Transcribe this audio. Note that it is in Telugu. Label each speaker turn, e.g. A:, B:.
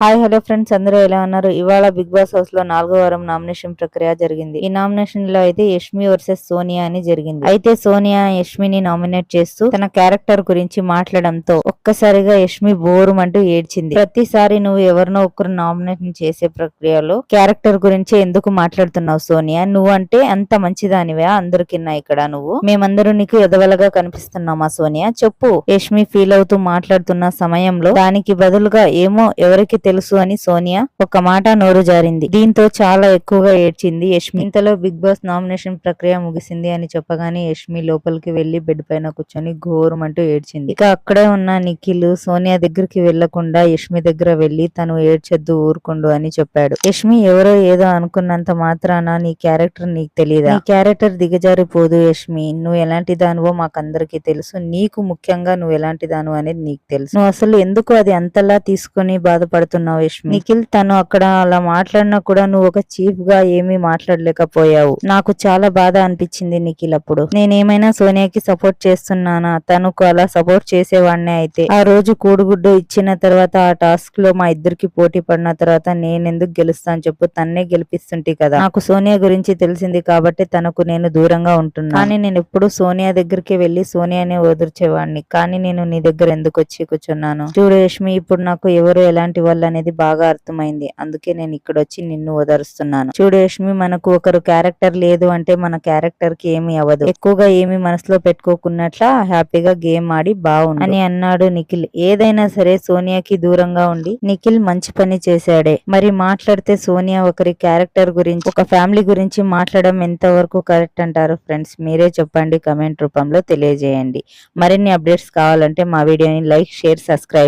A: హాయ్ హలో ఫ్రెండ్స్, అందరూ ఎలా ఉన్నారు? ఇవాళ బిగ్ బాస్ హౌస్ లో 4వ వారం నామినేషన్ ప్రక్రియ జరిగింది. ఈ నామినేషన్ లో అయితే యష్మి వర్సెస్ సోనియా అని జరిగింది. అయితే సోనియా యష్మిని నామినేట్ చేస్తూ తన క్యారెక్టర్ గురించి మాట్లాడడంతో ఒక్కసారిగా యష్మి బోరుమంటూ ఏడ్చింది. ప్రతిసారి నువ్వు ఎవరినో ఒకరు నామినేషన్ చేసే ప్రక్రియలో క్యారెక్టర్ గురించి ఎందుకు మాట్లాడుతున్నావు సోనియా? నువ్వు అంటే అంత మంచిదానివా అందరికిన్నా? ఇక్కడ నువ్వు మేమందరూ నీకు ఎదవలగా కనిపిస్తున్నామా సోనియా? చెప్పు. యష్మి ఫీల్ అవుతూ మాట్లాడుతున్న సమయంలో దానికి బదులుగా ఏమో ఎవరికి తెలుసు అని సోనియా ఒక మాట నోరు జారింది. దీంతో చాలా ఎక్కువగా ఏడ్చింది యష్మి. ఇంతలో బిగ్ బాస్ నామినేషన్ ప్రక్రియ ముగిసింది అని చెప్పగానే యష్మి లోపలికి వెళ్లి బెడ్ పైన కూర్చొని ఘోరమంటూ ఏడ్చింది. ఇక అక్కడే ఉన్న నిఖిల్ సోనియా దగ్గరికి వెళ్లకుండా యష్మి దగ్గర వెళ్లి తను ఏడ్చొద్దు, ఊరుకుండు అని చెప్పాడు. యష్మి ఎవరో ఏదో అనుకున్నంత మాత్రాన నీ క్యారెక్టర్ నీకు తెలియదా? నీ క్యారెక్టర్ దిగజారిపోదు యష్మి. నువ్వు ఎలాంటి దానివో మాకందరికీ తెలుసు. నీకు ముఖ్యంగా నువ్వు ఎలాంటి దాను అనేది నీకు తెలుసు. నువ్వు అసలు ఎందుకు అది అంతలా తీసుకుని బాధపడుతున్నావు యష్మి? నిఖిల్ తను అక్కడ అలా మాట్లాడినా కూడా నువ్వు ఒక చీఫ్ గా ఏమీ మాట్లాడలేకపోయావు. నాకు చాలా బాధ అనిపించింది నిఖిల్. అప్పుడు నేనేమైనా సోనియాకి సపోర్ట్ చేస్తున్నానా? తనకు అలా సపోర్ట్ చేసేవాడినే అయితే ఆ రోజు కూడుగుడ్డు ఇచ్చిన తర్వాత ఆ టాస్క్ లో మా ఇద్దరికి పోటీ పడిన తర్వాత నేనెందుకు గెలుస్తాను చెప్పు? తన్నే గెలిపిస్తుంటే కదా. నాకు సోనియా గురించి తెలిసింది కాబట్టి తనకు నేను దూరంగా ఉంటున్నా. కానీ నేను ఎప్పుడు సోనియా దగ్గరికి వెళ్లి సోనియానే వదిలిచేవాడిని. కానీ నేను నీ దగ్గర ఎందుకు వచ్చి కూర్చున్నాను? చూడు యష్మి, ఇప్పుడు నాకు ఎవరు ఎలాంటి వాళ్ళు అనేది బాగా అర్థమైంది. అందుకే నేను ఇక్కడ వచ్చి నిన్ను ఓదారుస్తున్నాను. చూడు యష్మి, మనకు ఒకరు క్యారెక్టర్ లేదు అంటే మన క్యారెక్టర్ కి ఏమీ అవ్వదు. ఎక్కువగా ఏమీ మనసులో పెట్టుకోకున్నట్ల హ్యాపీగా గేమ్ ఆడి బాగుండు అని అన్నాడు నిఖిల్. ఏదైనా సరే సోనియాకి దూరంగా ఉండి నిఖిల్ మంచి పని చేశాడే. మరి మాట్లాడితే సోనియా ఒకరి క్యారెక్టర్ గురించి, ఒక ఫ్యామిలీ గురించి మాట్లాడడం ఎంతవరకు కరెక్ట్ అంటారు ఫ్రెండ్స్? మీరే చెప్పండి, కమెంట్ రూపంలో తెలియజేయండి. మరిన్ని అప్డేట్స్ కావాలంటే మా వీడియోని లైక్, షేర్, సబ్స్క్రైబ్